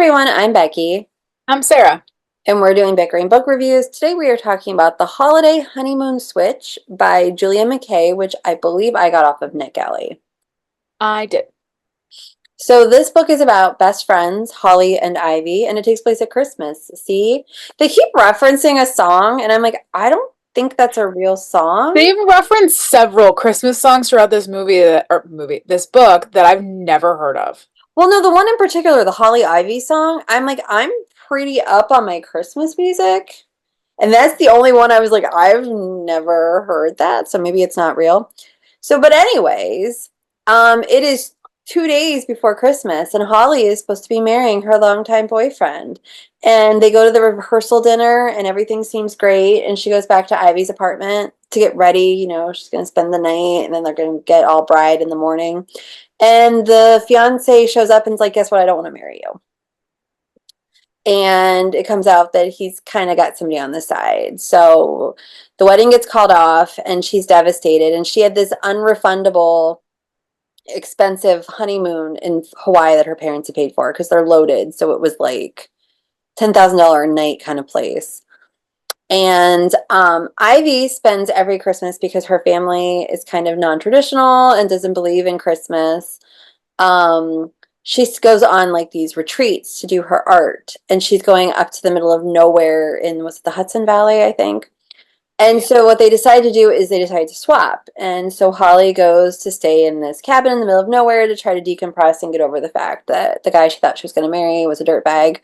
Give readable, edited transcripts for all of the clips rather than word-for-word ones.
everyone, I'm Becky, I'm Sarah. and we're doing Bickering book reviews. Today we are talking about The Holiday Honeymoon Switch by Julia McKay, which I believe I got off of NetGalley. I did. So this book is about best friends, Holly and Ivy, and it takes place at Christmas. See, they keep referencing a song, and I'm like, I don't think that's a real song. They've referenced several Christmas songs throughout this this book that I've never heard of. Well, no, the one in particular, the Holly Ivy song, I'm like, I'm pretty up on my Christmas music. And that's the only one I was like, I've never heard that, so maybe it's not real. So, but anyways, it is 2 days before Christmas, and Holly is supposed to be marrying her longtime boyfriend. And they go to the rehearsal dinner, and everything seems great. And she goes back to Ivy's apartment to get ready. She's going to spend the night, and then they're going to get all bride in the morning. And the fiance shows up and's like, guess what? I don't want to marry you. And it comes out that he's kind of got somebody on the side. So the wedding gets called off and she's devastated. And she had this unrefundable, expensive honeymoon in Hawaii that her parents had paid for because they're loaded. So it was like $10,000 a night kind of place. And Ivy spends every Christmas because her family is kind of non-traditional and doesn't believe in Christmas. She goes on like these retreats to do her art, and she's going up to the middle of nowhere in what's it, the Hudson Valley, I think. And so what they decide to do is they decide to swap. And so Holly goes to stay in this cabin in the middle of nowhere to try to decompress and get over the fact that the guy she thought she was going to marry was a dirtbag.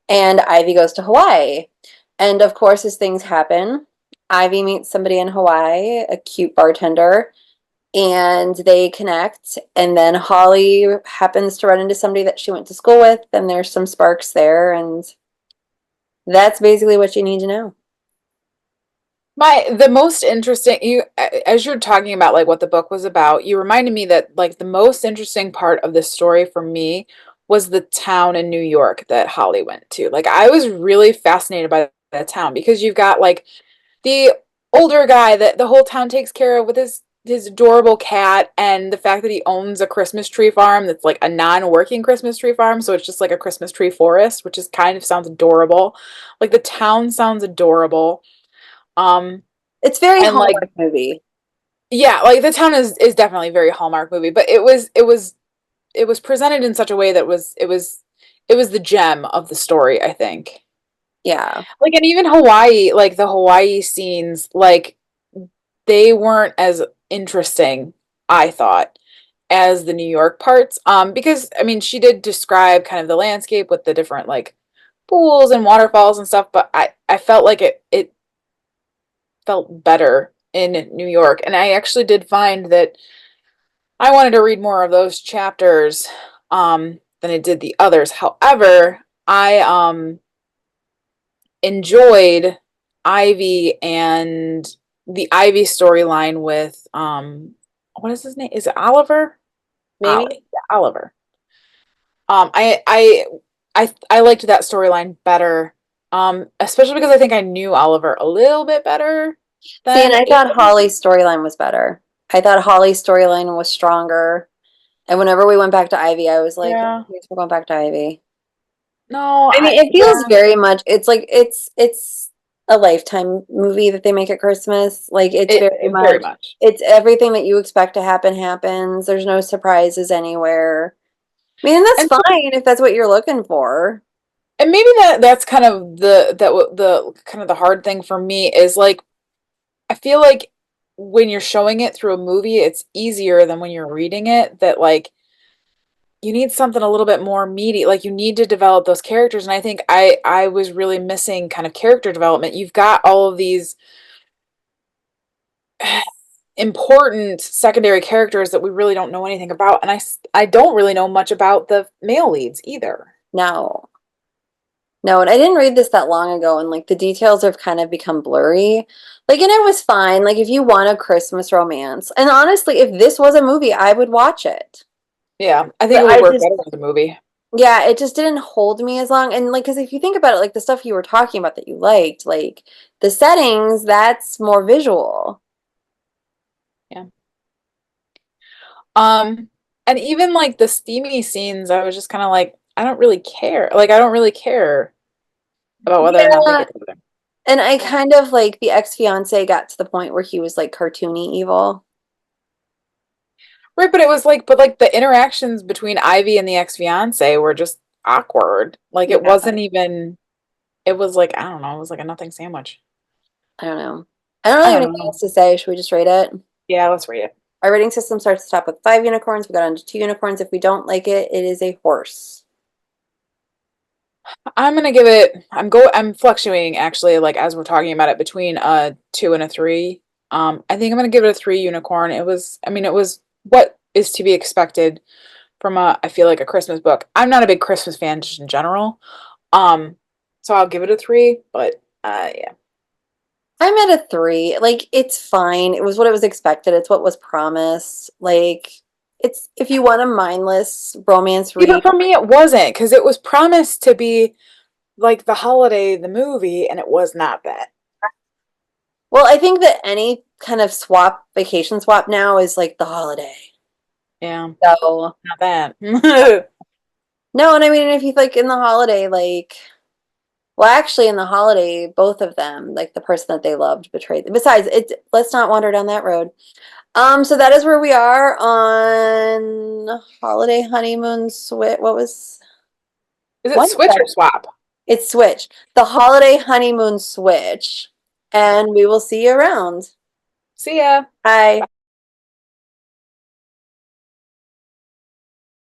And Ivy goes to Hawaii. And of course, as things happen, Ivy meets somebody in Hawaii, a cute bartender, and they connect. And then Holly happens to run into somebody that she went to school with, and there's some sparks there. And that's basically what you need to know. The most interesting as you're talking about like what the book was about, you reminded me that like the most interesting part of this story for me was the town in New York that Holly went to. Like I was really fascinated by that town because you've got like the older guy that the whole town takes care of with his adorable cat, and the fact that he owns a Christmas tree farm that's like a non-working Christmas tree farm, so it's just like a Christmas tree forest, which is kind of sounds adorable. Like the town sounds adorable. Um It's very and like Hallmark movie. yeah, like the town is definitely a very Hallmark movie, but it was presented in such a way that it was the gem of the story, I think. Yeah. Like and even Hawaii, like the Hawaii scenes, like they weren't as interesting, I thought, as the New York parts. Because I mean, she did describe kind of the landscape with the different like pools and waterfalls and stuff, but I felt like it felt better in New York. And I actually did find that I wanted to read more of those chapters than I did the others. However, I enjoyed Ivy and the Ivy storyline with what is his name? Is it Oliver? Maybe. Yeah, Oliver. I liked that storyline better. Especially because I think I knew Oliver a little bit better See, and than I thought Amy. Holly's storyline was better. I thought Holly's storyline was stronger. And whenever we went back to Ivy, I was like, Yeah. yes, we're going back to Ivy. No, I mean, it feels very much, it's like it's a Lifetime movie that they make at Christmas. Like it's very it very much, much. it's everything that you expect to happen happens. There's no surprises anywhere. I mean, and that's And fine if that's what you're looking for. and maybe that's kind of the kind of the hard thing for me is like I feel like when you're showing it through a movie, it's easier than when you're reading it that like you need something a little bit more meaty. Like you need to develop those characters. And I think I was really missing kind of character development. You've got all of these important secondary characters that we really don't know anything about. And I don't really know much about the male leads either. No. No, and I didn't read this that long ago, and like the details have kind of become blurry. Like, and it was fine. Like, if you want a Christmas romance, and honestly, if this was a movie, I would watch it. Yeah, I think But it would I work just, better with a movie. yeah, it just didn't hold me as long. And like, because if you think about it, like the stuff you were talking about that you liked, like the settings, that's more visual. Yeah. Um, and even like the steamy scenes, I was just kind of like, I don't really care. Like I don't really care about whether or not they Yeah, get together. and I kind of like the ex-fiance got to the point where he was like cartoony evil. Right, but it was like, but like the interactions between Ivy and the ex-fiance were just awkward. Like it Yeah, wasn't even, it was like, I don't know, it was like a nothing sandwich. I don't know. I don't I really have don't anything know. else to say. Should we just rate it? Yeah, let's read it. Our rating system starts at the top with 5 unicorns. We got on to 2 unicorns. If we don't like it, it is a horse. I'm gonna give it, I'm fluctuating actually, like as we're talking about it between a 2 and a 3. I think I'm gonna give it a 3 unicorn. It was, I mean, it was what is to be expected from a, I feel like a Christmas book. I'm not a big Christmas fan just in general. Um, so I'll give it a 3, but yeah. I'm at a 3. Like, it's fine. It was what it was expected. It's what was promised. Like, it's if you want a mindless romance See, but read. for me it wasn't because it was promised to be like the holiday, the movie, and it was not that. Well, I think that any kind of swap, vacation swap now is like the holiday. Yeah, So, not that. no, and I mean, if you like in the holiday, like, well, actually, in the holiday, both of them, like the person that they loved, betrayed them. Besides, it's let's not wander down that road. So that is where we are on holiday honeymoon switch. What was Is it what? switch or swap? It's switch. The holiday honeymoon switch, and we will see you around. See ya. Bye.